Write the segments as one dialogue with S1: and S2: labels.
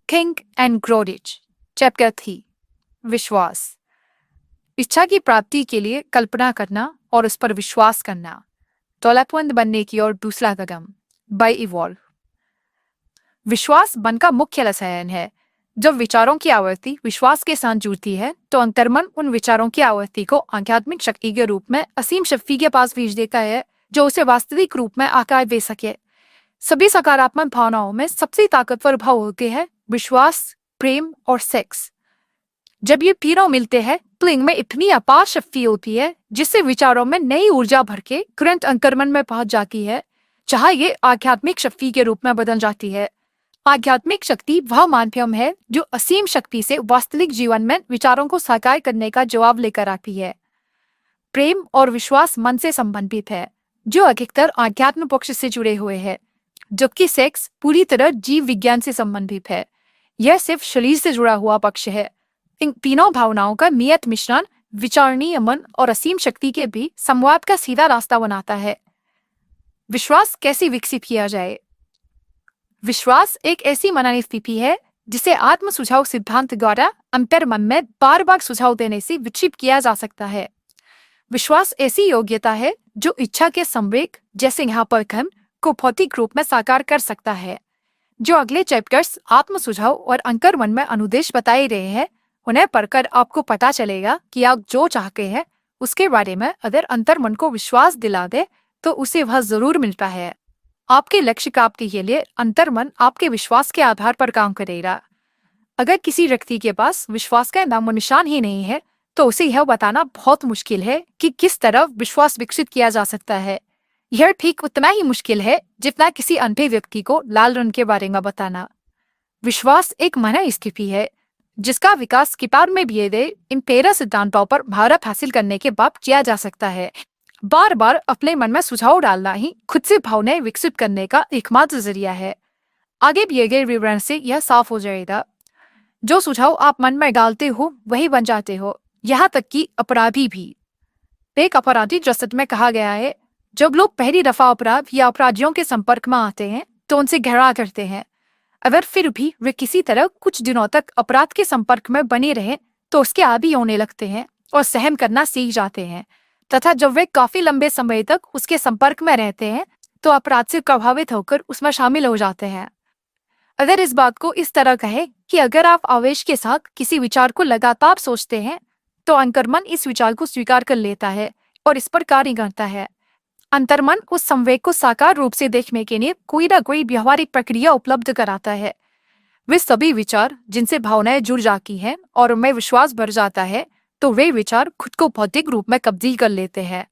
S1: King and Grodich, chapter 3 विश्वास। इच्छा की प्राप्ति के लिए कल्पना करना और उस पर विश्वास करना, दौलतमंद बनने की ओर दूसरा कदम बाय इवॉल्व। विश्वास मन का मुख्य रसायन है। जब विचारों की आवृत्ति विश्वास के साथ जुड़ती है तो अंतर्मन उन विचारों की आवृत्ति को आध्यात्मिक शक्ति के रूप में असीम शक्ति के पास भेज देता है जो उसे वास्तविक रूप में आकार दे सके। सभी सकारात्मक भावनाओं में सबसे ताकतवर भाव होते हैं विश्वास, प्रेम और सेक्स। जब ये तीनों मिलते हैं तो इनमें इतनी अपार शक्ति होती है जिससे विचारों में नई ऊर्जा भर के तुरंत अंतर्मन में पहुंच जाती है, जहां ये आध्यात्मिक शक्ति के रूप में बदल जाती है। आध्यात्मिक शक्ति वह माध्यम है जो असीम शक्ति से वास्तविक जीवन में विचारों को साकार करने का जवाब लेकर आती है। प्रेम और विश्वास मन से संबंधित है, जो अधिकतर आध्यात्म पक्ष से जुड़े हुए हैं, जबकि सेक्स पूरी तरह जीव विज्ञान से संबंधित है। यह सिर्फ शरीर से जुड़ा हुआ पक्ष है। इन तीनों भावनाओं का नियत मिश्रण विचारणीय मन और असीम शक्ति के भी संवाद का सीधा रास्ता बनाता है। विश्वास कैसे विकसित किया जाए? विश्वास एक ऐसी मननी स्थिति है जिसे आत्म सुझाव सिद्धांत द्वारा अंतर्मन में बार बार सुझाव देने से विकसित किया जा सकता है। विश्वास ऐसी योग्यता है जो इच्छा के संवेग, जैसे यहाँ पर हम, को भौतिक रूप में साकार कर सकता है। जो अगले चैप्टर्स आत्म सुझाव और अंतर्मन में अनुदेश बताए रहे हैं, उन्हें पढ़कर आपको पता चलेगा कि आप जो चाहते हैं उसके बारे में अगर अंतर्मन को विश्वास दिला दे तो उसे वह जरूर मिलता है। आपके लक्ष्य प्राप्ति के लिए अंतर्मन आपके विश्वास के आधार पर काम करेगा। अगर किसी व्यक्ति के पास विश्वास का नामो निशान ही नहीं है तो उसे यह बताना बहुत मुश्किल है कि किस तरह विश्वास विकसित किया जा सकता है। यह ठीक उतना ही मुश्किल है जितना किसी अंधे व्यक्ति को लाल रंग के बारे में बताना। विश्वास एक मन स्थिति है जिसका विकास किताब में दिए गए इन 13 सिद्धांतों पर महारत हासिल करने के बाद किया जा सकता है। बार बार अपने मन में सुझाव डालना ही खुद से भावनाएं विकसित करने का एकमात्र जरिया है। आगे दिए गए विवरण से यह साफ हो जाएगा। जो सुझाव आप मन में डालते हो वही बन जाते हो, यहाँ तक कि अपराधी भी। एक अपराधी जसद में कहा गया है, जब लोग पहली दफा अपराध या अपराधियों के संपर्क में आते हैं तो उनसे घृणा करते हैं। अगर फिर भी वे किसी तरह कुछ दिनों तक अपराध के संपर्क में बने रहे तो उसके आदी होने लगते हैं और सहन करना सीख जाते हैं, तथा जब वे काफी लंबे समय तक उसके संपर्क में रहते हैं तो अपराध से प्रभावित होकर उसमें शामिल हो जाते हैं। अगर इस बात को इस तरह कहे कि अगर आप आवेश के साथ किसी विचार को लगातार सोचते हैं तो अंतर्मन इस विचार को स्वीकार कर लेता है और इस पर कार्य करता है। अंतर्मन उस संवेग को साकार रूप से देखने के लिए कोई ना कोई व्यवहारिक प्रक्रिया उपलब्ध कराता है। वे सभी विचार जिनसे भावनाएं जुड़ जाती हैं और उनमें विश्वास भर जाता है तो वे विचार खुद को भौतिक रूप में कब्जे कर लेते हैं।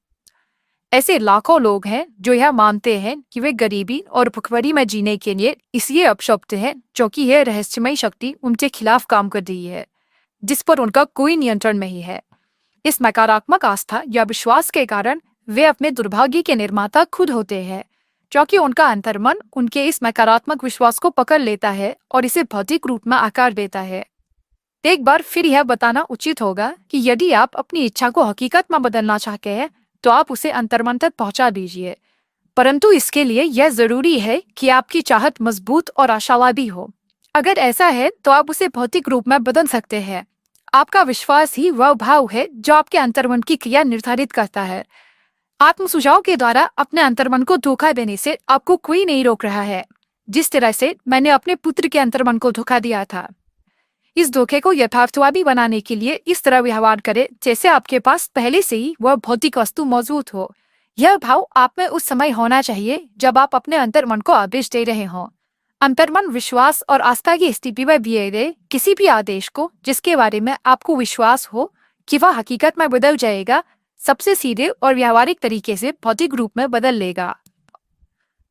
S1: ऐसे लाखों लोग हैं जो यह मानते हैं कि वे गरीबी और भुखमरी में जीने के लिए इसलिए अपशब्द हैं क्योंकि यह रहस्यमयी शक्ति उनके खिलाफ काम कर रही है, जिस पर उनका कोई नियंत्रण नहीं है। इस नकारात्मक आस्था या विश्वास के कारण वे अपने दुर्भाग्य के निर्माता खुद होते हैं, क्योंकि उनका अंतर्मन उनके इस नकारात्मक विश्वास को पकड़ लेता है और इसे भौतिक रूप में आकार देता है। एक बार फिर यह बताना उचित होगा कि यदि आप अपनी इच्छा को हकीकत में बदलना चाहते हैं तो आप उसे अंतर्मन तक पहुंचा दीजिए, परंतु इसके लिए यह जरूरी है कि आपकी चाहत मजबूत और आशावादी हो। अगर ऐसा है तो आप उसे भौतिक रूप में बदल सकते हैं। आपका विश्वास ही वह भाव है जो आपके अंतर्मन की क्रिया निर्धारित करता है। आत्म सुझाव के द्वारा अपने अंतर्मन को धोखा देने से आपको कोई नहीं रोक रहा है, जिस तरह से मैंने अपने पुत्र के अंतर्मन को धोखा दिया था। इस धोखे को यथार्थवादी बनाने के लिए इस तरह व्यवहार करें जैसे आपके पास पहले से ही वह भौतिक वस्तु मौजूद हो। यह भाव आप में उस समय होना चाहिए जब आप अपने अंतर्मन को आदेश दे रहे हों। अंतर्मन विश्वास और आस्था की स्थिति में दिए गए किसी भी आदेश को जिसके बारे में आपको विश्वास हो कि वह हकीकत में बदल जाएगा, सबसे सीधे और व्यावहारिक तरीके से भौतिक रूप में बदल लेगा।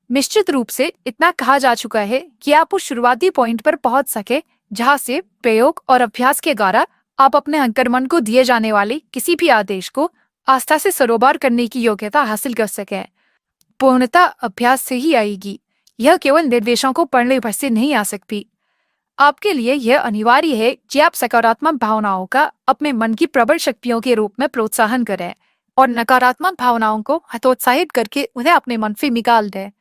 S1: निश्चित रूप से इतना कहा जा चुका है कि आप उस शुरुआती पॉइंट पर पहुंच सके जहां से प्रयोग और अभ्यास के द्वारा आप अपने अंतर्मन को दिए जाने वाले किसी भी आदेश को आस्था से सरोबार करने की योग्यता हासिल कर सकें। पूर्णता अभ्यास से ही आएगी, यह केवल निर्देशों को पढ़ने भर से नहीं आ सकती। आपके लिए यह अनिवार्य है कि आप सकारात्मक भावनाओं का अपने मन की प्रबल शक्तियों के रूप में प्रोत्साहन करें और नकारात्मक भावनाओं को हतोत्साहित करके उन्हें अपने मन से निकाल दें।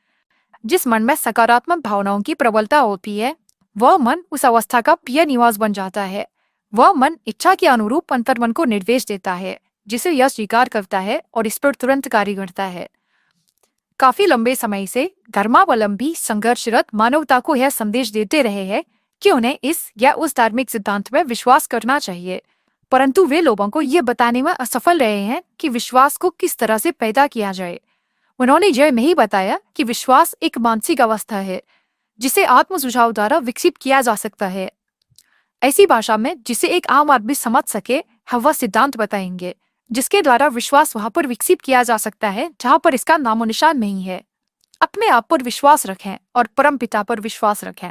S1: जिस मन में सकारात्मक भावनाओं की प्रबलता होती है वह मन उस अवस्था का प्रिय निवास बन जाता है। वह मन इच्छा के अनुरूप अंतर्मन को निर्देश देता है, जिसे यह स्वीकार करता है और इस पर तुरंत कार्य करता है। काफी लंबे समय से धर्मावलंबी संघर्षरत मानवता को यह संदेश देते रहे हैं कि उन्हें इस या उस धार्मिक सिद्धांत में विश्वास करना चाहिए, परंतु वे लोगों को यह बताने में असफल रहे हैं कि विश्वास को किस तरह से पैदा किया जाए। उन्होंने यह नहीं बताया कि विश्वास एक मानसिक अवस्था है जिसे आत्म सुझाव द्वारा विकसित किया जा सकता है। ऐसी भाषा में जिसे एक आम आदमी समझ सके, हम वह सिद्धांत बताएंगे जिसके द्वारा विश्वास वहां पर विकसित किया जा सकता है जहां पर इसका नामो निशान नहीं है। अपने आप पर विश्वास रखें और परम पिता पर विश्वास रखें।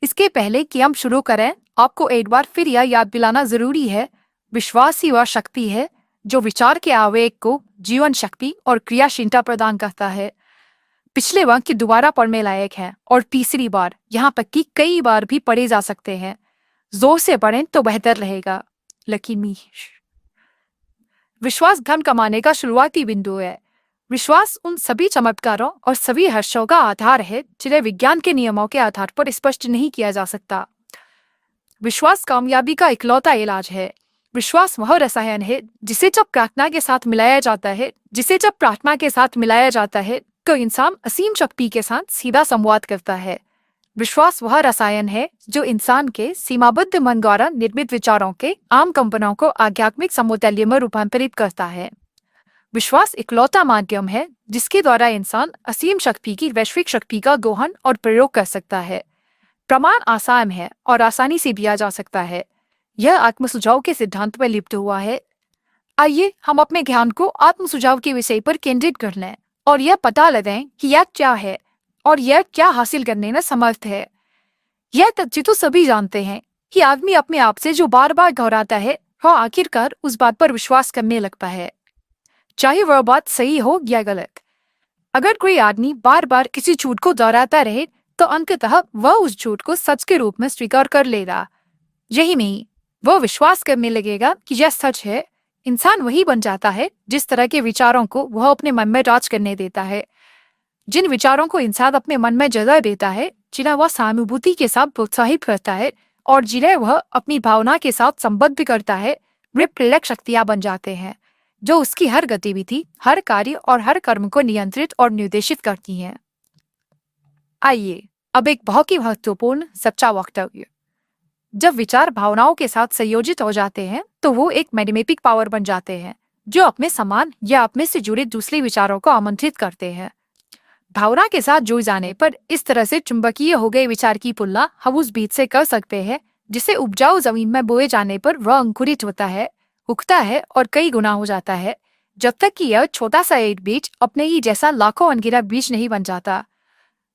S1: इसके पहले कि हम शुरू करें, आपको एक बार फिर यह याद दिलाना जरूरी है, विश्वास ही वह शक्ति है जो विचार के आवेग को जीवन शक्ति और क्रियाशीलता प्रदान करता है। पिछले वाक्य दोबारा पढ़ने लायक है और तीसरी बार, यहाँ तक कि कई बार भी पढ़े जा सकते हैं। जोर से पढ़ें तो बेहतर रहेगा। लकीमी विश्वास धन कमाने का शुरुआती बिंदु है। विश्वास उन सभी चमत्कारों और सभी हर्षों का आधार है जिन्हें विज्ञान के नियमों के आधार पर स्पष्ट नहीं किया जा सकता। विश्वास कामयाबी का इकलौता इलाज है। विश्वास वह रसायन है जिसे जब प्रार्थना के साथ मिलाया जाता है तो इंसान असीम शक्ति के साथ सीधा संवाद करता है। विश्वास वह रसायन है जो इंसान के सीमाबद्ध मन द्वारा निर्मित विचारों के आम कंपनों को आध्यात्मिक समतुल्य में रूपांतरित करता है। विश्वास इकलौता माध्यम है जिसके द्वारा इंसान असीम शक्ति की वैश्विक शक्ति का गोहन और प्रयोग कर सकता है। प्रमाण आसान है और आसानी से दिया जा सकता है। यह आत्मसुझाव के सिद्धांत में लिप्त हुआ है। आइए हम अपने ध्यान को आत्मसुझाव के विषय पर केंद्रित कर लें और यह पता लगाएं कि यह क्या है और यह क्या हासिल करने में समर्थ है। यह तथ्य तो सभी जानते हैं कि आदमी अपने आप से जो बार बार दोहराता है वह आखिरकार उस बात पर विश्वास करने लगता है, चाहे वह बात सही हो या गलत। अगर कोई आदमी बार बार किसी झूठ को दोहराता रहे तो अंततः वह उस झूठ को सच के रूप में स्वीकार कर लेगा। यही नहीं, वह विश्वास करने लगेगा कि यह सच है। इंसान वही बन जाता है जिस तरह के विचारों को वह अपने मन में राज करने देता है। जिन विचारों को इंसान अपने मन में जगह देता है, जिन्हें वह सहानुभूति के साथ प्रोत्साहित करता है और जिन्हें वह अपनी भावना के साथ संबद्ध करता है, वे प्रेरक शक्तियां बन जाते हैं जो उसकी हर गतिविधि, हर कार्य और हर कर्म को नियंत्रित और निर्देशित करती हैं। आइए अब एक बहुत ही महत्वपूर्ण सच्चा वक्तव्य। जब विचार भावनाओं के साथ संयोजित हो जाते हैं तो वो एक मैग्नेटिक पावर बन जाते हैं जो अपने समान या अपने से जुड़े दूसरे विचारों को आमंत्रित करते हैं। भावना के साथ जुड़ जाने पर इस तरह से चुंबकीय हो गए विचार की तुलना हम उस बीज से कर सकते हैं जिसे उपजाऊ जमीन में बोए जाने पर वह अंकुरित होता है, उगता है और कई गुना हो जाता है, जब तक कि यह छोटा सा एक बीज अपने ही जैसा लाखों अनगिनत बीज नहीं बन जाता।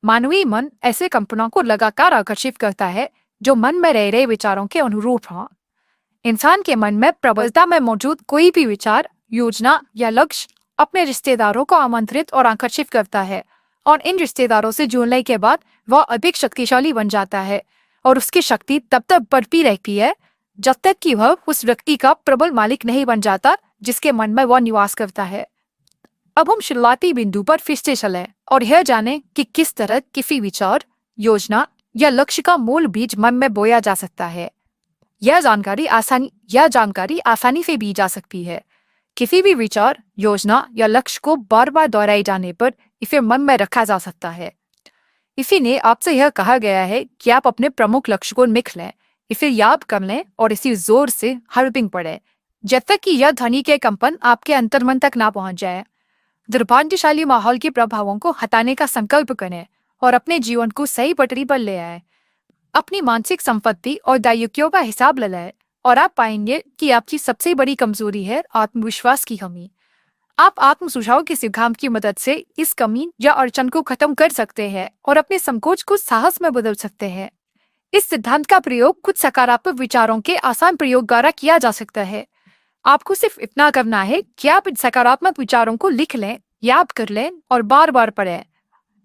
S1: मानवीय मन ऐसे कंपनों को लगातार आकर्षित करता है जो मन में रह रहे विचारों के अनुरूप हों। इंसान के मन में प्रबलता में मौजूद कोई भी विचार, योजना या लक्ष्य अपने रिश्तेदारों को आमंत्रित और आकर्षित करता है और इन रिश्तेदारों से जुड़ने के बाद वह अधिक शक्तिशाली बन जाता है और उसकी शक्ति तब तक बढ़ती रहती है जब तक कि वह उस व्यक्ति का प्रबल मालिक नहीं बन जाता जिसके मन में वह निवास करता है। अब हम शुरुआती बिंदु पर फिर से चलें और यह जानें कि किस तरह किसी विचार, योजना या लक्ष्य का मूल बीज मन में बोया जा सकता है। यह जानकारी आसानी से दी जा सकती है। किसी भी विचार, योजना या लक्ष्य को बार बार दोहराए जाने पर इसे मन में रखा जा सकता है। इसीलिए आपसे यह कहा गया है कि आप अपने प्रमुख लक्ष्य को लिख लें, इसे याद कर लें और इसी जोर से हर दिन पढ़ें जब तक कि यह ध्वनि के कंपन आपके अंतर्मन तक ना पहुंच जाए। दुर्भाग्यशाली माहौल के प्रभावों को हटाने का संकल्प करें और अपने जीवन को सही पटरी पर ले आए। अपनी मानसिक संपत्ति और दायित्वों का हिसाब लगाएं और आप पाएंगे कि आपकी सबसे बड़ी कमजोरी है आत्मविश्वास की कमी। आप आत्मसुझाव के सिद्धांत की मदद से इस कमी या अड़चन को खत्म कर सकते हैं और अपने संकोच को साहस में बदल सकते हैं। इस सिद्धांत का प्रयोग कुछ सकारात्मक विचारों के आसान प्रयोग द्वारा किया जा सकता है। आपको सिर्फ इतना करना है कि आप इन सकारात्मक विचारों को लिख लें, याद कर लें और बार बार पढ़ें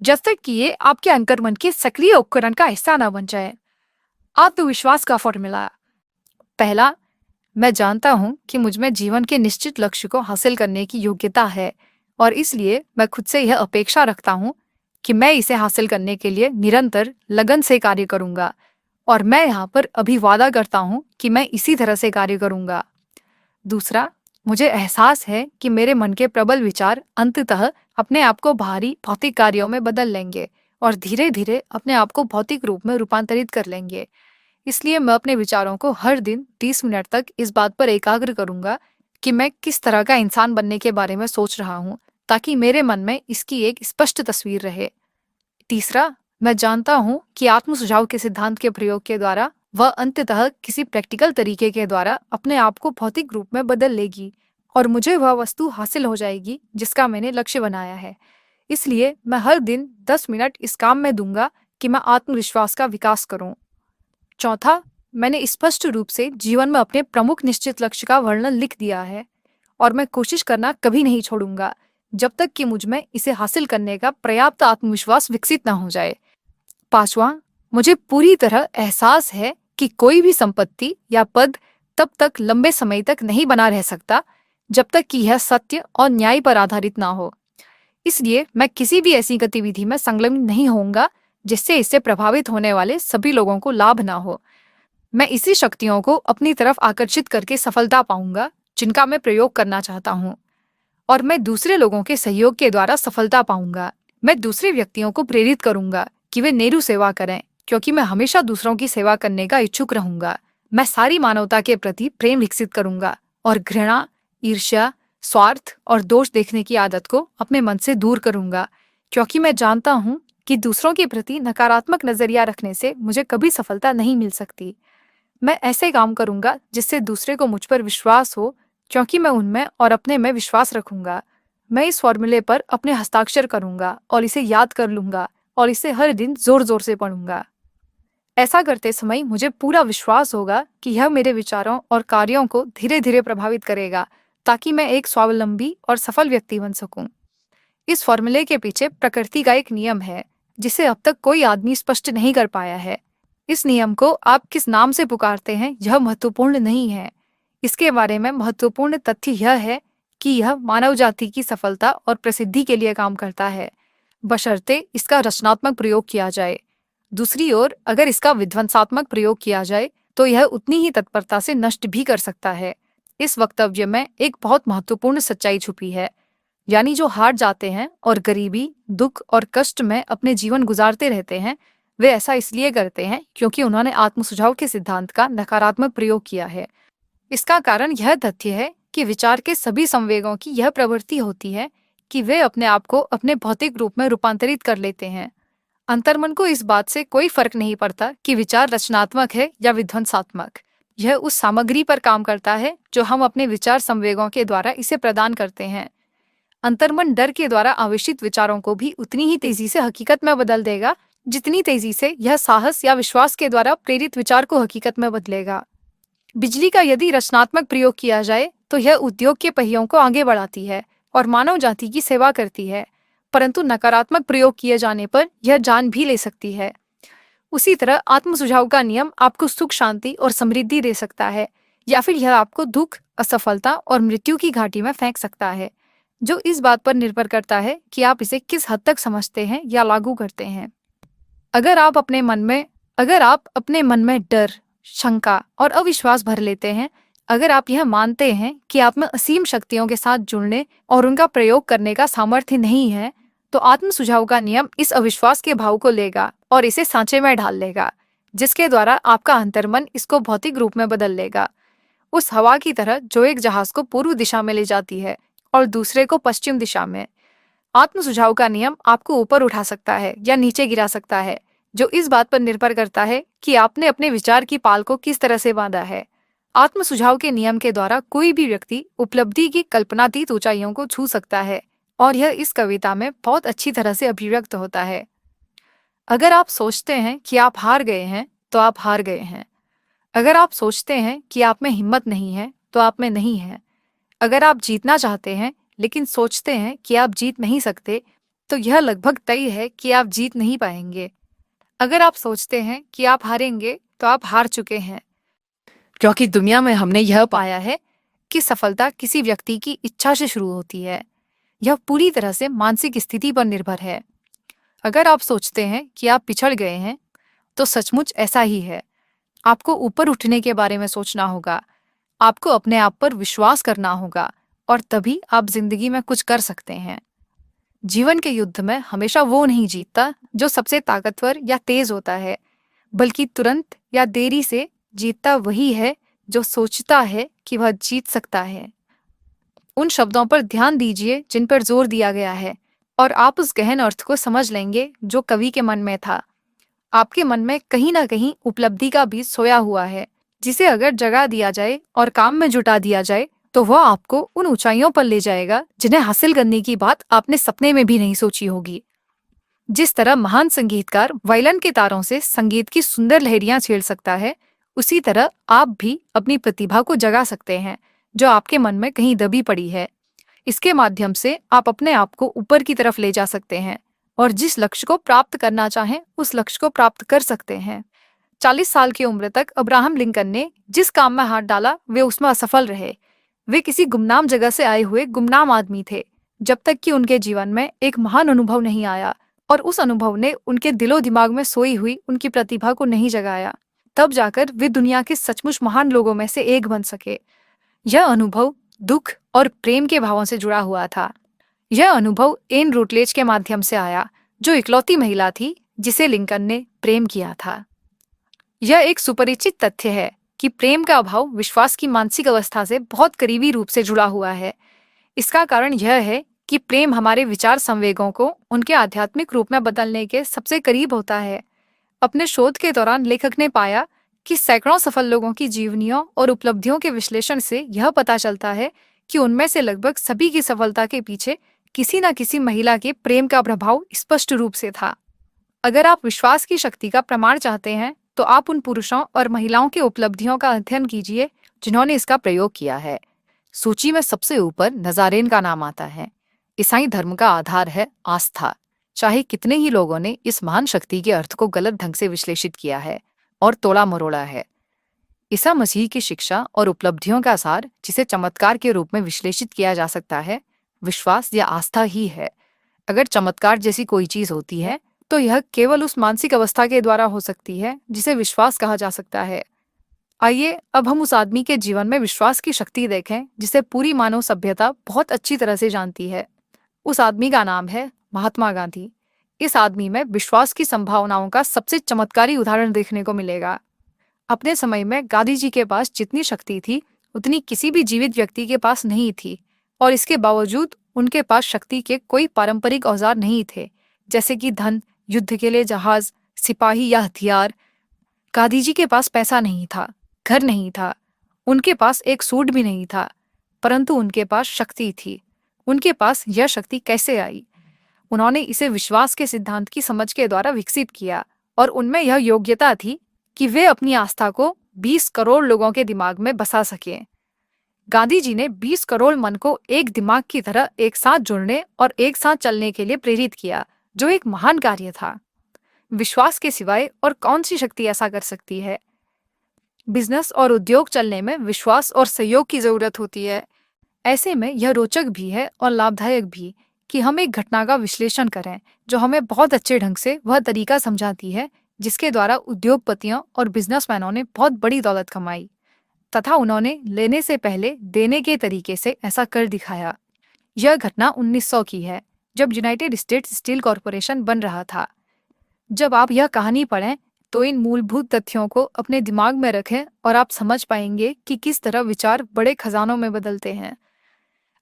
S1: जब तक कि ये आपके अंतर्मन के सक्रिय उपकरण का हिस्सा न बन जाए। आत्मविश्वास का फॉर्मूला। पहला, मैं जानता हूँ कि मुझ में जीवन के निश्चित लक्ष्य को हासिल करने की योग्यता है और इसलिए मैं खुद से यह अपेक्षा रखता हूँ कि मैं इसे हासिल करने के लिए निरंतर लगन से कार्य करूंगा, और मैं यहाँ पर अभी वादा करता हूँ कि मैं इसी तरह से कार्य करूंगा। दूसरा, मुझे एहसास है कि मेरे मन के प्रबल विचार अंततः अपने आप को बाहरी भौतिक कार्यों में बदल लेंगे और धीरे धीरे अपने आप को भौतिक रूप में रूपांतरित कर लेंगे। इसलिए मैं अपने विचारों को हर दिन 30 मिनट तक इस बात पर एकाग्र करूंगा कि मैं किस तरह का इंसान बनने के बारे में सोच रहा हूँ, ताकि मेरे मन में इसकी एक स्पष्ट तस्वीर रहे। तीसरा, मैं जानता हूँ कि आत्म सुझाव के सिद्धांत के प्रयोग के द्वारा वह अंततः किसी प्रैक्टिकल तरीके के द्वारा अपने आप को भौतिक रूप में बदल लेगी और मुझे वह वस्तु हासिल हो जाएगी जिसका मैंने लक्ष्य बनाया है। इसलिए मैं हर दिन 10 मिनट इस काम में दूंगा कि मैं आत्मविश्वास का विकास करूं। चौथा, मैंने स्पष्ट रूप से जीवन में अपने प्रमुख निश्चित लक्ष्य का वर्णन लिख दिया है और मैं कोशिश करना कभी नहीं छोड़ूंगा जब तक कि मुझ में इसे हासिल करने का पर्याप्त आत्मविश्वास विकसित ना हो जाए। पांचवा, मुझे पूरी तरह एहसास है कि कोई भी संपत्ति या पद तब तक लंबे समय तक नहीं बना रह सकता जब तक कि यह सत्य और न्याय पर आधारित ना हो। इसलिए मैं किसी भी ऐसी गतिविधि में संलग्न नहीं होऊंगा जिससे इससे प्रभावित होने वाले सभी लोगों को लाभ ना हो। मैं इसी शक्तियों को अपनी तरफ आकर्षित करके सफलता पाऊंगा जिनका मैं प्रयोग करना चाहता हूँ, और मैं दूसरे लोगों के सहयोग के द्वारा सफलता पाऊंगा। मैं दूसरे व्यक्तियों को प्रेरित करूंगा कि वे नेहरू सेवा करें, क्योंकि मैं हमेशा दूसरों की सेवा करने का इच्छुक रहूंगा। मैं सारी मानवता के प्रति प्रेम विकसित करूंगा और घृणा, ईर्ष्या, स्वार्थ और दोष देखने की आदत को अपने मन से दूर करूंगा, क्योंकि मैं जानता हूँ कि दूसरों के प्रति नकारात्मक नजरिया रखने से मुझे कभी सफलता नहीं मिल सकती। मैं ऐसे काम करूंगा जिससे दूसरे को मुझ पर विश्वास हो, क्योंकि मैं उनमें और अपने में विश्वास रखूंगा। मैं इस फॉर्मूले पर अपने हस्ताक्षर करूंगा और इसे याद कर लूंगा और इसे हर दिन जोर जोर से पढ़ूंगा। ऐसा करते समय मुझे पूरा विश्वास होगा कि यह मेरे विचारों और कार्यों को धीरे धीरे प्रभावित करेगा, ताकि मैं एक स्वावलंबी और सफल व्यक्ति बन सकूं। इस फॉर्मूले के पीछे प्रकृति का एक नियम है जिसे अब तक कोई आदमी स्पष्ट नहीं कर पाया है। इस नियम को आप किस नाम से पुकारते हैं यह महत्वपूर्ण नहीं है। इसके बारे में महत्वपूर्ण तथ्य यह है कि यह मानव जाति की सफलता और प्रसिद्धि के लिए काम करता है, बशर्ते इसका रचनात्मक प्रयोग किया जाए। दूसरी ओर, अगर इसका विध्वंसात्मक प्रयोग किया जाए तो यह उतनी ही तत्परता से नष्ट भी कर सकता है। इस वक्तव्य में एक बहुत महत्वपूर्ण सच्चाई छुपी है, यानी जो हार जाते हैं और गरीबी, दुख और कष्ट में अपने जीवन गुजारते रहते हैं, वे ऐसा इसलिए करते हैं क्योंकि उन्होंने आत्मसुझाव के सिद्धांत का नकारात्मक प्रयोग किया है। इसका कारण यह तथ्य है कि विचार के सभी संवेगों की यह प्रवृत्ति होती है कि वे अपने आप को अपने भौतिक रूप में रूपांतरित कर लेते हैं। अंतर्मन को इस बात से कोई फर्क नहीं पड़ता कि विचार रचनात्मक है या विध्वंसात्मक। यह उस सामग्री पर काम करता है जो हम अपने विचार संवेगों के द्वारा इसे प्रदान करते हैं। अंतर्मन डर के द्वारा आवेशित विचारों को भी उतनी ही तेजी से हकीकत में बदल देगा जितनी तेजी से यह साहस या विश्वास के द्वारा प्रेरित विचार को हकीकत में बदलेगा। बिजली का यदि रचनात्मक प्रयोग किया जाए तो यह उद्योग के पहियों को आगे बढ़ाती है और मानव जाति की सेवा करती है, परंतु नकारात्मक प्रयोग किए जाने पर यह जान भी ले सकती है। उसी तरह आत्मसुझाव का नियम आपको सुख, शांति और समृद्धि दे सकता है, या फिर यह आपको दुख, असफलता और मृत्यु की घाटी में फेंक सकता है, जो इस बात पर निर्भर करता है कि आप इसे किस हद तक समझते हैं या लागू करते हैं। अगर आप अपने मन में डर, शंका और अविश्वास भर लेते हैं, अगर आप यह मानते हैं कि आप में असीम शक्तियों के साथ जुड़ने और उनका प्रयोग करने का सामर्थ्य नहीं है, तो आत्म सुझाव का नियम इस अविश्वास के भाव को लेगा और इसे सांचे में ढाल लेगा, जिसके द्वारा आपका अंतर्मन इसको भौतिक रूप में बदल लेगा, उस हवा की तरह जो एक जहाज को पूर्व दिशा में ले जाती है और दूसरे को पश्चिम दिशा में। आत्म सुझाव का नियम आपको ऊपर उठा सकता है या नीचे गिरा सकता है, जो इस बात पर निर्भर करता है कि आपने अपने विचार की पाल को किस तरह से बांधा है। आत्म सुझाव के नियम के द्वारा कोई भी व्यक्ति उपलब्धि की कल्पनातीत ऊंचाइयों को छू सकता है, और यह इस कविता में बहुत अच्छी तरह से अभिव्यक्त होता है। अगर आप सोचते हैं कि आप हार गए हैं तो आप हार गए हैं। अगर आप सोचते हैं कि आप में हिम्मत नहीं है तो आप में नहीं है। अगर आप जीतना चाहते हैं लेकिन सोचते हैं कि आप जीत नहीं सकते, तो यह लगभग तय है कि आप जीत नहीं पाएंगे। अगर आप सोचते हैं कि आप हारेंगे तो आप हार चुके हैं, क्योंकि दुनिया में हमने यह पाया है कि सफलता किसी व्यक्ति की इच्छा से शुरू होती है। यह पूरी तरह से मानसिक स्थिति पर निर्भर है। अगर आप सोचते हैं कि आप पिछड़ गए हैं, तो सचमुच ऐसा ही है। आपको ऊपर उठने के बारे में सोचना होगा, आपको अपने आप पर विश्वास करना होगा, और तभी आप जिंदगी में कुछ कर सकते हैं। जीवन के युद्ध में हमेशा वो नहीं जीतता जो सबसे ताकतवर या तेज होता है, बल्कि तुरंत या देरी से जीतता वही है जो सोचता है कि वह जीत सकता है। उन शब्दों पर ध्यान दीजिए जिन पर जोर दिया गया है, और आप उस गहन अर्थ को समझ लेंगे जो कवि के मन में था। आपके मन में कहीं ना कहीं उपलब्धि का बीज सोया हुआ है, जिसे अगर जगा दिया जाए और काम में जुटा दिया जाए तो वह आपको उन ऊंचाइयों पर ले जाएगा जिन्हें हासिल करने की बात आपने सपने में भी नहीं सोची होगी। जिस तरह महान संगीतकार वायलिन के तारों से संगीत की सुंदर लहरियां छेड़ सकता है, उसी तरह आप भी अपनी प्रतिभा को जगा सकते हैं जो आपके मन में कहीं दबी पड़ी है। इसके माध्यम से आप अपने आप को ऊपर की तरफ ले जा सकते हैं और जिस लक्ष्य को प्राप्त करना चाहें उस लक्ष्य को प्राप्त कर सकते हैं। 40 साल की उम्र तक अब्राहम लिंकन ने जिस काम में हाथ डाला वे उसमें असफल रहे। वे किसी गुमनाम जगह से आए हुए गुमनाम आदमी थे, जब तक कि उनके जीवन में एक महान अनुभव नहीं आया और उस अनुभव ने उनके दिलो दिमाग में सोई हुई उनकी प्रतिभा को नहीं जगाया। तब जाकर वे दुनिया के सचमुच महान लोगों में से एक बन सके। यह अनुभव दुख और प्रेम के भावों से जुड़ा हुआ था। यह अनुभव एन रूटलेज के माध्यम से आया, जो इकलौती महिला थी जिसे लिंकन ने प्रेम किया था। यह एक सुपरिचित तथ्य है कि प्रेम का अभाव विश्वास की मानसिक अवस्था से बहुत करीबी रूप से जुड़ा हुआ है। इसका कारण यह है कि प्रेम हमारे विचार संवेगों को उनके आध्यात्मिक रूप में बदलने के सबसे करीब होता है। अपने शोध के दौरान लेखक ने पाया कि सैकड़ों सफल लोगों की जीवनियों और उपलब्धियों के विश्लेषण से यह पता चलता है कि उनमें से लगभग सभी की सफलता के पीछे किसी न किसी महिला के प्रेम का प्रभाव स्पष्ट रूप से था। अगर आप विश्वास की शक्ति का प्रमाण चाहते हैं तो आप उन पुरुषों और महिलाओं के उपलब्धियों का अध्ययन कीजिए जिन्होंने इसका प्रयोग किया है। सूची में सबसे ऊपर नजारेन का नाम आता है। ईसाई धर्म का आधार है आस्था। चाहे कितने ही लोगों ने इस महान शक्ति के अर्थ को गलत ढंग से विश्लेषित किया है और तोड़ा मरोड़ा है, ईसा मसीह की शिक्षा और उपलब्धियों का सार, जिसे चमत्कार के रूप में विश्लेषित किया जा सकता है, विश्वास या आस्था ही है। अगर चमत्कार जैसी कोई चीज होती है तो यह केवल उस मानसिक अवस्था के द्वारा हो सकती है जिसे विश्वास कहा जा सकता है। आइए अब हम उस आदमी के जीवन में विश्वास की शक्ति देखें जिसे पूरी मानव सभ्यता बहुत अच्छी तरह से जानती है। उस आदमी का नाम है महात्मा गांधी। इस आदमी में विश्वास की संभावनाओं का सबसे चमत्कारी उदाहरण देखने को मिलेगा। अपने समय में गांधी जी के पास जितनी शक्ति थी उतनी किसी भी जीवित व्यक्ति के पास नहीं थी, और इसके बावजूद उनके पास शक्ति के कोई पारंपरिक औजार नहीं थे, जैसे कि धन, युद्ध के लिए जहाज, सिपाही या हथियार। गांधी जी के पास पैसा नहीं था, घर नहीं था, उनके पास एक सूट भी नहीं था, परंतु उनके पास शक्ति थी। उनके पास यह शक्ति कैसे आई? उन्होंने इसे विश्वास के सिद्धांत की समझ के द्वारा विकसित किया, और उनमें यह योग्यता थी कि वे अपनी आस्था को 20 करोड़ लोगों के दिमाग में बसा सकें। गांधी जी ने 20 करोड़ मन को एक दिमाग की तरह एक साथ जुड़ने और एक साथ चलने के लिए प्रेरित किया, जो एक महान कार्य था। विश्वास के सिवाय और कौन सी शक्ति ऐसा कर सकती है? बिजनेस और उद्योग चलने में विश्वास और सहयोग की जरूरत होती है। ऐसे में यह रोचक भी है और लाभदायक भी कि हम एक घटना का विश्लेषण करें जो हमें बहुत अच्छे ढंग से वह तरीका समझाती है जिसके द्वारा उद्योगपतियों और बिजनेसमैनों ने बहुत बड़ी दौलत कमाई, तथा उन्होंने लेने से पहले देने के तरीके से ऐसा कर दिखाया। यह घटना 1900 की है, जब यूनाइटेड स्टेट्स स्टील कॉरपोरेशन बन रहा था। जब आप यह कहानी पढ़ें तो इन मूलभूत तथ्यों को अपने दिमाग में रखें और आप समझ पाएंगे कि किस तरह विचार बड़े खजानों में बदलते हैं।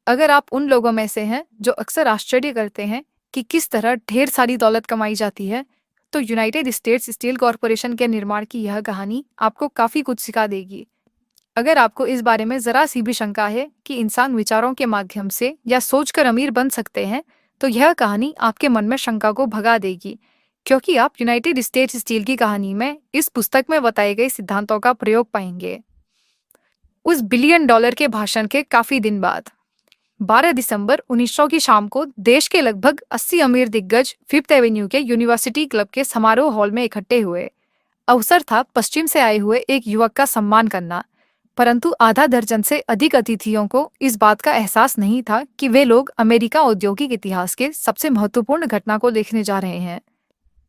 S1: अगर आप उन लोगों में से हैं जो अक्सर आश्चर्य करते हैं कि किस तरह ढेर सारी दौलत कमाई जाती है, तो यूनाइटेड स्टेट्स स्टील कॉरपोरेशन के निर्माण की यह कहानी आपको काफी कुछ सिखा देगी। अगर आपको इस बारे में जरा सी भी शंका है कि इंसान विचारों के माध्यम से या सोचकर अमीर बन सकते हैं, तो यह कहानी आपके मन में शंका को भगा देगी, क्योंकि आप यूनाइटेड स्टेट्स स्टील की कहानी में इस पुस्तक में बताए गए सिद्धांतों का प्रयोग पाएंगे। उस $1 बिलियन के भाषण के काफी दिन बाद 12 दिसंबर 1900 की शाम को देश के लगभग 80 अमीर दिग्गज फिफ्थ एवेन्यू के यूनिवर्सिटी क्लब के समारोह हॉल में इकट्ठे हुए। अवसर था पश्चिम से आए हुए एक युवक का सम्मान करना। परंतु आधा दर्जन से अधिक अतिथियों को इस बात का एहसास नहीं था कि वे लोग अमेरिका औद्योगिक इतिहास के सबसे महत्वपूर्ण घटना को देखने जा रहे हैं।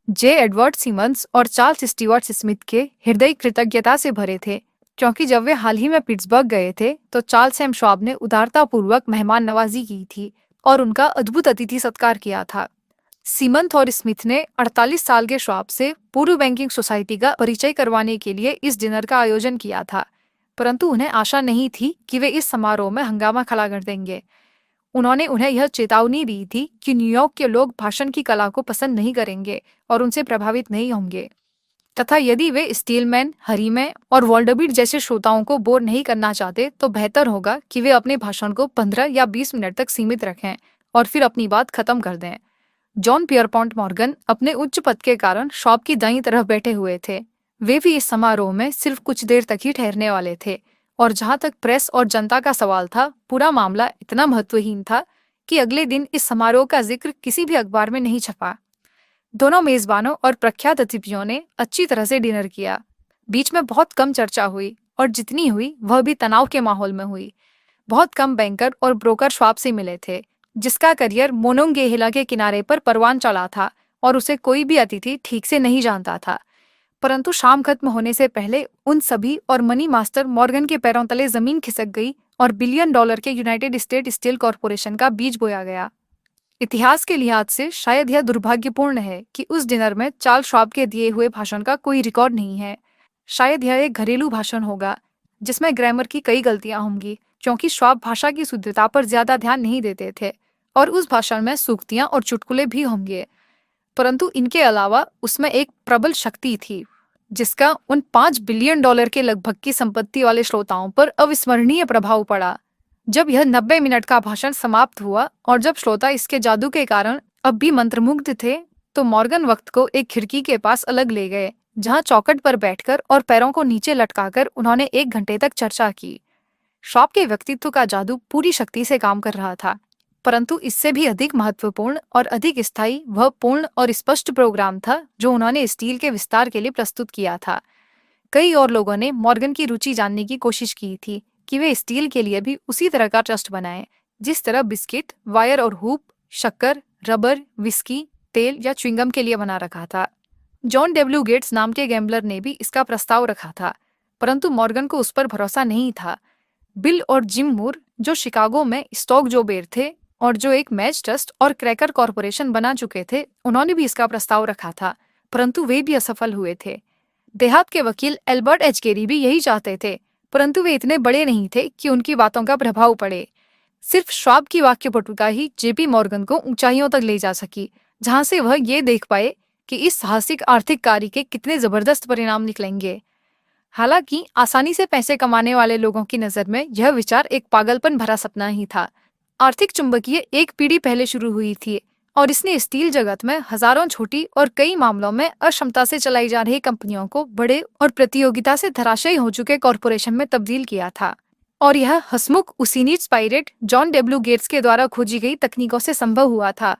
S1: जे एडवर्ड सिमंस और चार्ल्स स्टीवर्ट स्मिथ के हृदय कृतज्ञता से भरे थे, क्योंकि जब वे हाल ही में पिट्सबर्ग गए थे तो चार्ल्स एम श्वाब ने उदारतापूर्वक मेहमान नवाजी की थी और उनका अद्भुत अतिथि सत्कार किया था। सीमंत और स्मिथ ने 48 साल के श्वाब से पूर्व बैंकिंग सोसाइटी का परिचय करवाने के लिए इस डिनर का आयोजन किया था, परंतु उन्हें आशा नहीं थी कि वे इस समारोह में हंगामा खड़ा कर देंगे। उन्होंने उन्हें यह चेतावनी दी थी कि न्यूयॉर्क के लोग भाषण की कला को पसंद नहीं करेंगे और उनसे प्रभावित नहीं होंगे, तथा यदि वे स्टीलमैन, हरीमे और वॉल्डबीट जैसे श्रोताओं को बोर नहीं करना चाहते तो बेहतर होगा कि वे अपने भाषण को 15 या 20 मिनट तक सीमित रखें और फिर अपनी बात खत्म कर दें। जॉन पियरपॉन्ट मॉर्गन अपने उच्च पद के कारण शॉप की दाईं तरफ बैठे हुए थे। वे भी इस समारोह में सिर्फ कुछ देर तक ही ठहरने वाले थे, और जहां तक प्रेस और जनता का सवाल था, पूरा मामला इतना महत्वहीन था कि अगले दिन इस समारोह का जिक्र किसी भी अखबार में नहीं छपा। दोनों मेजबानों और प्रख्यात अतिथियों ने अच्छी तरह से डिनर किया। बीच में बहुत कम चर्चा हुई, और जितनी हुई वह भी तनाव के माहौल में हुई। बहुत कम बैंकर और ब्रोकर श्वाब से मिले थे, जिसका करियर मोनोंगेहिला के किनारे पर परवान चला था और उसे कोई भी अतिथि ठीक से नहीं जानता था। परंतु शाम खत्म होने से पहले उन सभी और मनी मास्टर मॉर्गन के पैरों तले जमीन खिसक गई और $1 बिलियन के यूनाइटेड स्टेट स्टील कॉरपोरेशन का बीज बोया गया। इतिहास के लिहाज से शायद यह दुर्भाग्यपूर्ण है कि उस डिनर में चार्ल्स श्वाब के दिए हुए भाषण का कोई रिकॉर्ड नहीं है। शायद यह एक घरेलू भाषण होगा जिसमें ग्रामर की कई गलतियां होंगी, क्योंकि श्वाब भाषा की शुद्धता पर ज्यादा ध्यान नहीं देते थे, और उस भाषण में सूक्तियां और चुटकुले भी होंगे। परंतु इनके अलावा उसमें एक प्रबल शक्ति थी जिसका उन $5 बिलियन के लगभग की संपत्ति वाले श्रोताओं पर अविस्मरणीय प्रभाव पड़ा। जब यह 90 मिनट का भाषण समाप्त हुआ और जब श्रोता इसके जादू के कारण अब भी मंत्रमुग्ध थे, तो मॉर्गन वक्त को एक खिड़की के पास अलग ले गए, जहां चौखट पर बैठकर और पैरों को नीचे लटकाकर उन्होंने 1 घंटे तक चर्चा की। श्वाब के व्यक्तित्व का जादू पूरी शक्ति से काम कर रहा था, परंतु इससे भी अधिक महत्वपूर्ण और अधिक स्थायी वह पूर्ण और स्पष्ट प्रोग्राम था जो उन्होंने स्टील के विस्तार के लिए प्रस्तुत किया था। कई और लोगों ने मॉर्गन की रुचि जानने की कोशिश की थी कि वे स्टील के लिए भी उसी तरह का ट्रस्ट बनाएं, जिस तरह बिस्किट, वायर और हुप, शक्कर, रबर, विस्की, तेल या च्युइंगम के लिए बना रखा था। जॉन डब्ल्यू गेट्स नाम के गैम्बलर ने भी इसका प्रस्ताव रखा था, परंतु मॉर्गन को उस पर भरोसा नहीं था। बिल और जिम मूर, जो शिकागो में स्टॉक जोबेर थे और जो एक मैच ट्रस्ट और क्रैकर कॉरपोरेशन बना चुके थे, उन्होंने भी इसका प्रस्ताव रखा था, परंतु वे भी असफल हुए थे। देहात के वकील एल्बर्ट एच केरी भी यही चाहते थे, परंतु वे इतने बड़े नहीं थे कि उनकी बातों का प्रभाव पड़े। सिर्फ श्वाब की वाक्यपटुता ही जेपी मॉर्गन को ऊंचाइयों तक ले जा सकी, जहां से वह ये देख पाए कि इस साहसिक आर्थिक कार्य के कितने जबरदस्त परिणाम निकलेंगे। हालांकि आसानी से पैसे कमाने वाले लोगों की नजर में यह विचार एक पागलपन भरा सपना ही था। आर्थिक चुंबकीय एक पीढ़ी पहले शुरू हुई थी और इसने स्टील जगत में हजारों छोटी और कई मामलों में अक्षमता से चलाई जा रही कंपनियों को बड़े और प्रतियोगिता से धराशायी हो चुके कॉरपोरेशन में तब्दील किया था। और यह हसमुख उसीनीच पायरेट जॉन डब्ल्यू गेट्स के द्वारा खोजी गई तकनीकों से संभव हुआ था।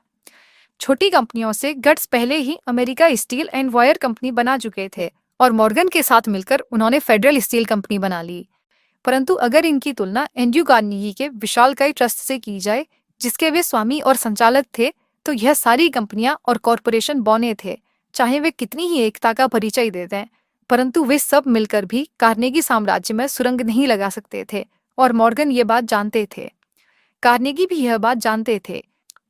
S1: छोटी कंपनियों से गट्स पहले ही America steel and wire company बना चुके थे और मॉर्गन के साथ मिलकर उन्होंने फेडरल स्टील कंपनी बना ली। परंतु अगर इनकी तुलना एंड्रयू कार्नेगी के विशालकाय ट्रस्ट से की जाए, जिसके वे स्वामी और संचालक थे, तो यह सारी कंपनियां और कॉरपोरेशन बौने थे, चाहे वे कितनी ही एकता का परिचय दे दें, परंतु वे सब मिलकर भी कार्नेगी साम्राज्य में सुरंग नहीं लगा सकते थे, और मॉर्गन ये बात जानते थे। कार्नेगी भी यह बात जानते थे।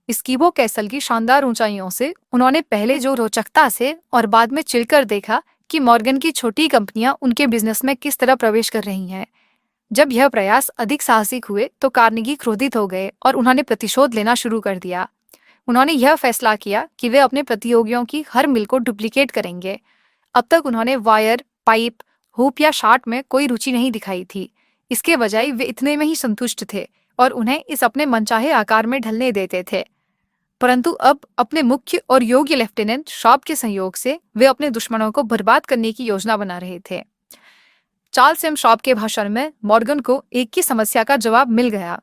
S1: स्कीबो कैसल की शानदार ऊंचाइयों से उन्होंने पहले जो रोचकता से और बाद में चिढ़कर देखा कि मॉर्गन की छोटी कंपनियां उनके बिजनेस में किस तरह प्रवेश कर रही हैं। जब यह प्रयास अधिक साहसिक हुए तो कार्नेगी क्रोधित हो गए और उन्होंने प्रतिशोध लेना शुरू कर दिया। उन्होंने यह फैसला किया कि वे अपने प्रतियोगियों की हर मिल को डुप्लीकेट करेंगे। अब तक उन्होंने वायर, पाइप, हुप या शार्ट में कोई रुचि नहीं दिखाई थी। इसके बजाय वे इतने में ही संतुष्ट थे और उन्हें इस अपने मनचाहे आकार में ढलने देते थे। परंतु अब अपने मुख्य और योग्य लेफ्टिनेंट श्वाब के सहयोग से वे अपने दुश्मनों को बर्बाद करने की योजना बना रहे थे। चार्ल्स एम श्वाब के भाषण में मॉर्गन को एक ही समस्या का जवाब मिल गया।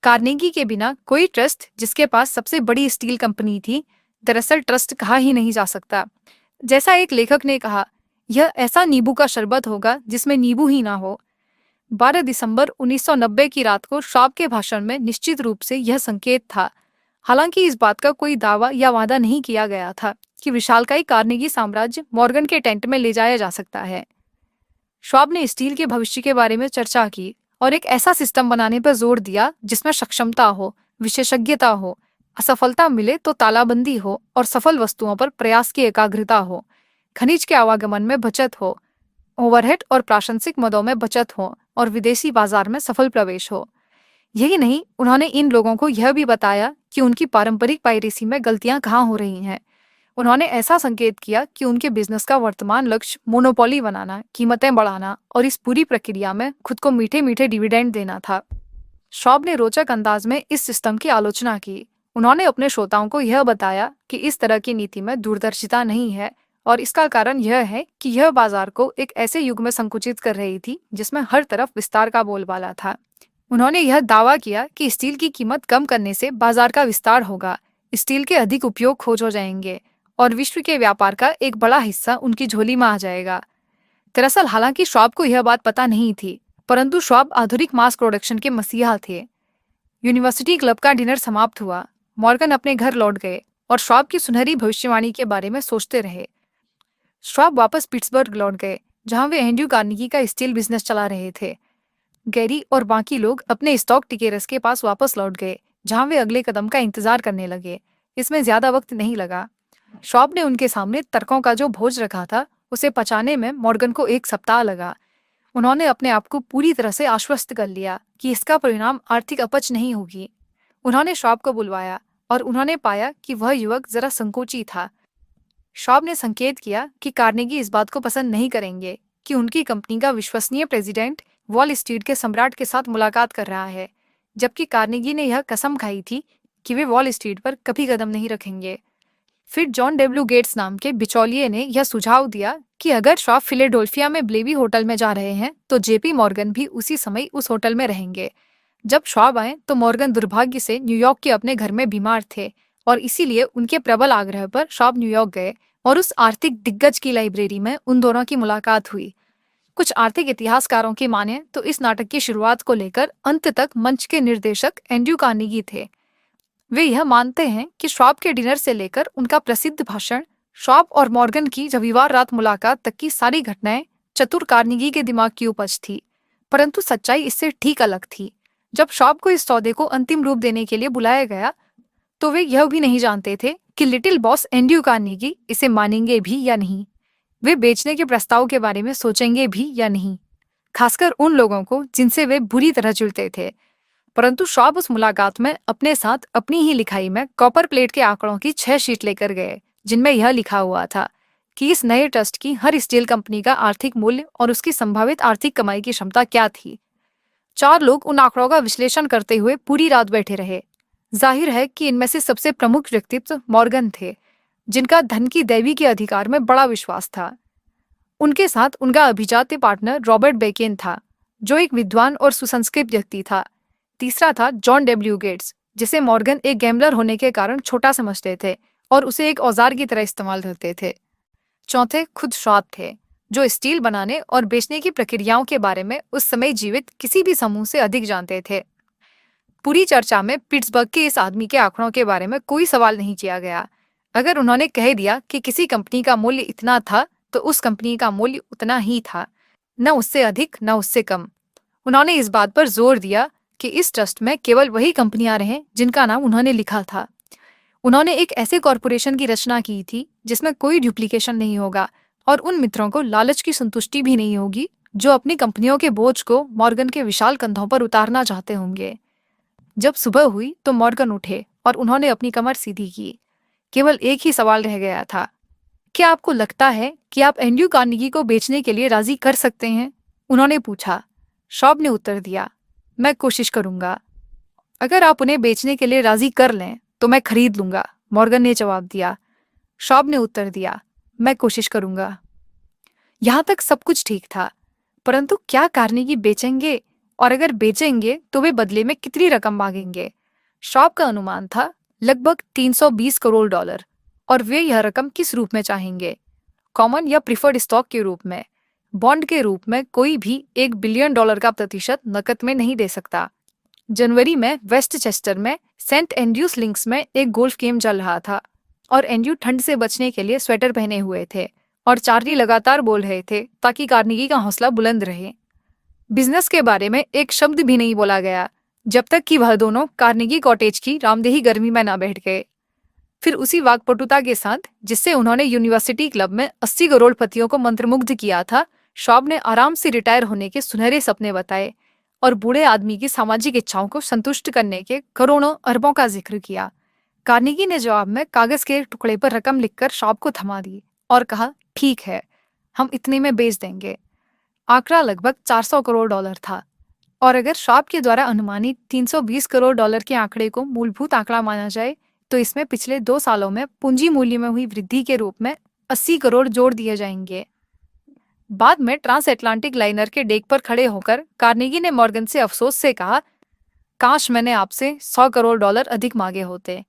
S1: कार्नेगी के बिना कोई ट्रस्ट जिसके पास सबसे बड़ी स्टील कंपनी थी, दरअसल ट्रस्ट कहा ही नहीं जा सकता। जैसा एक लेखक ने कहा, यह ऐसा नींबू का शरबत होगा जिसमें नींबू ही ना हो। 12 दिसंबर 1990 की रात को शॉब के भाषण में निश्चित रूप से यह संकेत था, हालांकि इस बात का कोई दावा या वादा नहीं किया गया था कि विशालकाय कार्नेगी साम्राज्य मॉर्गन के टेंट में ले जाया जा सकता है। शॉब ने स्टील के भविष्य के बारे में चर्चा की और एक ऐसा सिस्टम बनाने पर जोर दिया जिसमें सक्षमता हो, विशेषज्ञता हो, असफलता मिले तो तालाबंदी हो और सफल वस्तुओं पर प्रयास की एकाग्रता हो, खनिज के आवागमन में बचत हो, ओवरहेड और प्राशंसिक मदों में बचत हो और विदेशी बाजार में सफल प्रवेश हो। यही नहीं, उन्होंने इन लोगों को यह भी बताया कि उनकी पारंपरिक पायरेसी में गलतियां कहाँ हो रही हैं। उन्होंने ऐसा संकेत किया कि उनके बिजनेस का वर्तमान लक्ष्य मोनोपोली बनाना, कीमतें बढ़ाना और इस पूरी प्रक्रिया में खुद को मीठे मीठे डिविडेंड देना था। शॉब ने रोचक अंदाज में इस सिस्टम की आलोचना की। उन्होंने अपने श्रोताओं को यह बताया कि इस तरह की नीति में दूरदर्शिता नहीं है और इसका कारण यह है कि यह बाजार को एक ऐसे युग में संकुचित कर रही थी जिसमें हर तरफ विस्तार का बोलबाला था। उन्होंने यह दावा किया कि स्टील की कीमत कम करने से बाजार का विस्तार होगा, स्टील के अधिक उपयोग खोज हो जाएंगे और विश्व के व्यापार का एक बड़ा हिस्सा उनकी झोली में आ जाएगा। दरअसल हालांकि शॉब को यह बात पता नहीं थी, परंतु शॉब आधुनिक मास प्रोडक्शन के मसीहा थे। यूनिवर्सिटी क्लब का डिनर समाप्त हुआ, मॉर्गन अपने घर लौट गए और शॉब की सुनहरी भविष्यवाणी के बारे में सोचते रहे। शॉब वापस पिट्सबर्ग लौट गए, जहां वे एंड्रयू कार्नेगी का स्टील बिजनेस चला रहे थे। गैरी और बाकी लोग अपने स्टॉक टिकेरस के पास वापस लौट गए, जहां वे अगले कदम का इंतजार करने लगे। इसमें ज्यादा वक्त नहीं लगा। शॉब ने उनके सामने तर्कों का जो भोज रखा था उसे पचाने में मॉर्गन को 1 सप्ताह लगा। उन्होंने अपने आप को पूरी तरह से आश्वस्त कर लिया कि इसका परिणाम आर्थिक अपच नहीं होगी। उन्होंने शॉब को बुलवाया और उन्होंने पाया कि वह युवक जरा संकोची था। शॉब ने संकेत किया कि कार्नेगी इस बात को पसंद नहीं करेंगे कि उनकी कंपनी का विश्वसनीय प्रेसिडेंट वॉल स्ट्रीट के सम्राट के साथ मुलाकात कर रहा है, जबकि कार्नेगी ने यह कसम खाई थी कि वे वॉल स्ट्रीट पर कभी कदम नहीं रखेंगे। फिर जॉन डब्ल्यू गेट्स नाम के बिचौलिए ने यह सुझाव दिया कि अगर शॉब फिलेडेल्फिया में ब्लेवी होटल में जा रहे हैं तो जेपी मॉर्गन भी उसी समय उस होटल में रहेंगे। जब शॉब आए तो मॉर्गन दुर्भाग्य से न्यूयॉर्क के अपने घर में बीमार थे और इसीलिए उनके प्रबल आग्रह पर शॉब न्यूयॉर्क गए और उस आर्थिक दिग्गज की लाइब्रेरी में उन दोनों की मुलाकात हुई। कुछ आर्थिक इतिहासकारों की माने तो इस नाटक की शुरुआत को लेकर अंत तक मंच के निर्देशक एंड्रयू कार्नेगी थे। वे यह मानते हैं कि शॉब के डिनर से लेकर उनका प्रसिद्ध भाषण, शॉब और मॉर्गन की रविवार रात मुलाकात तक की सारी घटनाएं चतुर कार्नेगी के दिमाग की उपज थी। परंतु सच्चाई इससे ठीक अलग थी। जब शॉब को इस सौदे को अंतिम रूप देने के लिए बुलाया गया तो वे यह भी नहीं जानते थे कि लिटिल बॉस एंड्रयू कार्नेगी इसे मानेंगे भी या नहीं। वे बेचने के प्रस्ताव के बारे में सोचेंगे भी या नहीं, खासकर उन लोगों को जिनसे वे बुरी तरह जुड़ते थे। परंतु शॉब उस मुलाकात में अपने साथ अपनी ही लिखाई में कॉपर प्लेट के आंकड़ों की 6 शीट लेकर गए, जिनमें यह लिखा हुआ था कि इस नए ट्रस्ट की हर स्टील कंपनी का आर्थिक मूल्य और उसकी संभावित आर्थिक कमाई की क्षमता क्या थी। 4 लोग उन आंकड़ों का विश्लेषण करते हुए पूरी रात बैठे रहे। जाहिर है कि इनमें से सबसे प्रमुख व्यक्तित्व मॉर्गन थे, जिनका धन की दैवी के अधिकार में बड़ा विश्वास था। उनके साथ उनका अभिजात्य पार्टनर रॉबर्ट बेकेन था, जो एक विद्वान और सुसंस्कृत व्यक्ति था। तीसरा था जॉन डब्ल्यू गेट्स, जिसे मॉर्गन एक गैम्बलर होने के कारण छोटा समझते थे और उसे एक औजार की तरह इस्तेमाल करते थे। चौथे खुद शॉब थे, जो स्टील बनाने और बेचने की प्रक्रियाओं के बारे में उस समय जीवित किसी भी समूह से अधिक जानते थे। पूरी चर्चा में पिट्सबर्ग के इस आदमी के आंकड़ों के बारे में कोई सवाल नहीं किया गया। अगर उन्होंने कह दिया कि किसी कंपनी का मूल्य इतना था तो उस कंपनी का मूल्य उतना ही था, न उससे अधिक न उससे कम। उन्होंने इस बात पर जोर दिया कि इस ट्रस्ट में केवल वही कंपनियां रहें जिनका नाम उन्होंने लिखा था। उन्होंने एक ऐसे कॉरपोरेशन की रचना की थी जिसमें कोई डुप्लीकेशन नहीं होगा और उन मित्रों को लालच की संतुष्टि भी नहीं होगी जो अपनी कंपनियों के बोझ को मॉर्गन के विशाल कंधों पर उतारना चाहते होंगे। जब सुबह हुई तो मॉर्गन उठे और उन्होंने अपनी कमर सीधी की। केवल एक ही सवाल रह गया था, क्या आपको लगता है कि आप एंड्रयू कार्नेगी को बेचने के लिए राजी कर सकते हैं? उन्होंने पूछा। शॉब ने उत्तर दिया, मैं कोशिश करूंगा। अगर आप उन्हें बेचने के लिए राजी कर लें तो मैं खरीद लूंगा, मॉर्गन ने जवाब दिया। शॉब ने उत्तर दिया, मैं कोशिश करूंगा। यहां तक सब कुछ ठीक था, परंतु क्या कार्नेगी बेचेंगे, और अगर बेचेंगे तो वे बदले में कितनी रकम मांगेंगे? शॉब का अनुमान था लगभग 320 करोड़ डॉलर, और वे यह रकम किस रूप में चाहेंगे, कॉमन या प्रिफर्ड स्टॉक के रूप में? बॉन्ड के रूप में कोई भी $1 बिलियन का प्रतिशत नकद में नहीं दे सकता। जनवरी में वेस्टचेस्टर में सेंट एंड्रूज लिंक्स में एक गोल्फ गेम चल रहा था और एंड्रू ठंड से बचने के लिए स्वेटर पहने हुए थे और चार्ली लगातार बोल रहे थे ताकि कार्नेगी का हौसला बुलंद रहे। बिजनेस के बारे में एक शब्द भी नहीं बोला गया जब तक कि वह दोनों कार्नेगी कॉटेज की रामदेही गर्मी में न बैठ गए। फिर उसी वाक्पटुता के साथ जिससे उन्होंने यूनिवर्सिटी क्लब में 80 करोड़पतियों को मंत्रमुग्ध किया था, शॉब ने आराम से रिटायर होने के सुनहरे सपने बताए और बूढ़े आदमी की सामाजिक इच्छाओं को संतुष्ट करने के करोड़ों अरबों का जिक्र किया। कार्नेगी ने जवाब में कागज के एक टुकड़े पर रकम लिखकर शॉब को थमा दी और कहा, ठीक है, हम इतने में बेच देंगे। आंकड़ा लगभग $400 करोड़ था और अगर शॉब के द्वारा अनुमानित $320 करोड़ के आंकड़े को मूलभूत आंकड़ा माना जाए तो इसमें पिछले 2 सालों में पूंजी मूल्य में हुई वृद्धि के रूप में 80 करोड़ जोड़ दिए जाएंगे। बाद में ट्रांस अटलांटिक लाइनर के डेक पर खड़े होकर कार्नेगी ने मॉर्गन से अफसोस से कहा, काश मैंने आपसे $100 करोड़ अधिक मांगे होते।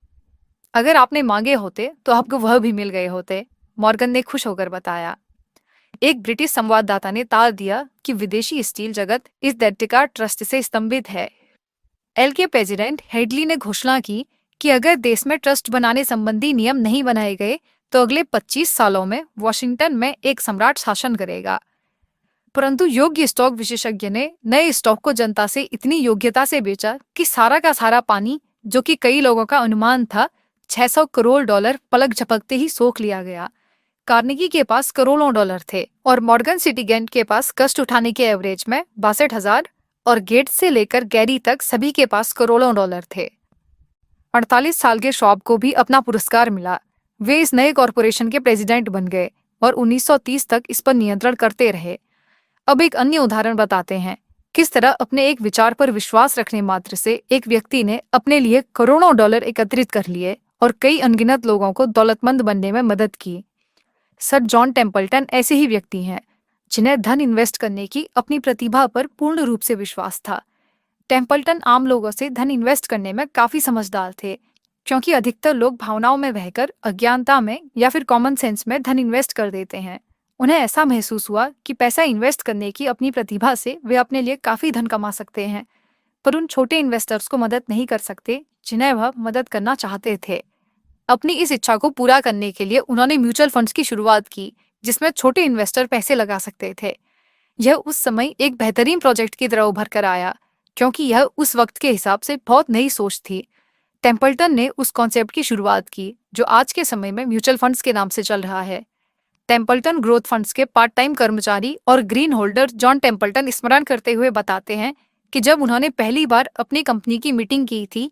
S1: अगर आपने मांगे होते तो आपको वह भी मिल गए होते, मॉर्गन ने खुश होकर बताया। एक ब्रिटिश संवाददाता ने ताल दिया कि विदेशी स्टील जगत इस डेटिकार ट्रस्ट से स्तंभित है। एल के प्रेसिडेंट हेडली ने घोषणा की कि अगर देश में ट्रस्ट बनाने संबंधी नियम नहीं बनाए गए तो अगले 25 सालों में वॉशिंगटन में एक सम्राट शासन करेगा। परंतु योग्य स्टॉक विशेषज्ञ ने नए स्टॉक को जनता से इतनी योग्यता से बेचा कि सारा का सारा पानी, जो कि कई लोगों का अनुमान था, $600 करोड़ पलक झपकते ही सोख लिया गया। कार्नेगी के पास करोड़ों डॉलर थे और मॉर्गन सिटीगेंट के पास कष्ट उठाने के एवरेज में 62,000 और गेट्स से लेकर गैरी तक सभी के पास करोड़ों डॉलर थे। 48 साल के शॉब को भी अपना पुरस्कार मिला। वे इस नए कॉरपोरेशन के प्रेसिडेंट बन गए और 1930 तक इस पर नियंत्रण करते रहे। अब एक अन्य उदाहरण बताते हैं किस तरह अपने एक विचार पर विश्वास रखने मात्र से एक व्यक्ति ने अपने लिए करोड़ों डॉलर एकत्रित कर लिए और कई अनगिनत लोगों को दौलतमंद बनने में मदद की। सर जॉन टेम्पल्टन ऐसे ही व्यक्ति हैं जिन्हें धन इन्वेस्ट करने की अपनी प्रतिभा पर पूर्ण रूप से विश्वास था। टेम्पल्टन आम लोगों से धन इन्वेस्ट करने में काफी समझदार थे क्योंकि अधिकतर लोग भावनाओं में बहकर अज्ञानता में या फिर कॉमन सेंस में धन इन्वेस्ट कर देते हैं। उन्हें ऐसा महसूस हुआ कि पैसा इन्वेस्ट करने की अपनी प्रतिभा से वे अपने लिए काफी धन कमा सकते हैं, पर उन छोटे इन्वेस्टर्स को मदद नहीं कर सकते जिन्हें वह मदद करना चाहते थे। अपनी इस इच्छा को पूरा करने के लिए उन्होंने म्यूचुअल फंड्स की शुरुआत की जिसमें छोटे इन्वेस्टर पैसे लगा सकते थे। यह उस समय एक बेहतरीन प्रोजेक्ट की तरह उभर कर आया क्योंकि यह उस वक्त के हिसाब से बहुत नई सोच थी। टेम्पल्टन ने उस कॉन्सेप्ट की शुरुआत की जो आज के समय में म्यूचुअल फंड्स के नाम से चल रहा है। टेम्पल्टन ग्रोथ फंड्स के पार्ट टाइम कर्मचारी और ग्रीन होल्डर जॉन टेम्पल्टन स्मरण करते हुए बताते हैं कि जब उन्होंने पहली बार अपनी कंपनी की मीटिंग की थी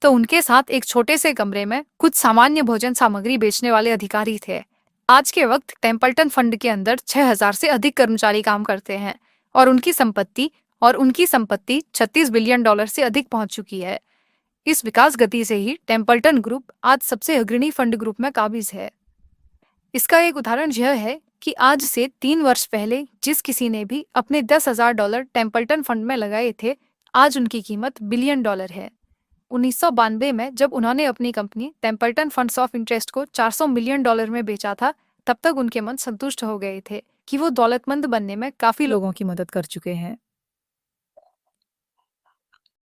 S1: तो उनके साथ एक छोटे से कमरे में कुछ सामान्य भोजन सामग्री बेचने वाले अधिकारी थे। आज के वक्त टेम्पल्टन फंड के अंदर 6,000 से अधिक कर्मचारी काम करते हैं और उनकी संपत्ति $36 बिलियन से अधिक पहुंच चुकी है। इस विकास गति से ही टेम्पल्टन ग्रुप आज सबसे अग्रणी फंड ग्रुप में काबिज है। इसका एक उदाहरण यह है कि आज से 3 वर्ष पहले जिस किसी ने भी अपने $10,000 टेम्पल्टन फंड में लगाए थे, आज उनकी कीमत बिलियन डॉलर है। 1992 में जब उन्होंने अपनी company Templeton funds of interest को $400 मिलियन में बेचा था, तब तक उनके मन संतुष्ट हो गए थे कि वो दौलतमंद बनने में काफी लोगों की मदद कर चुके हैं।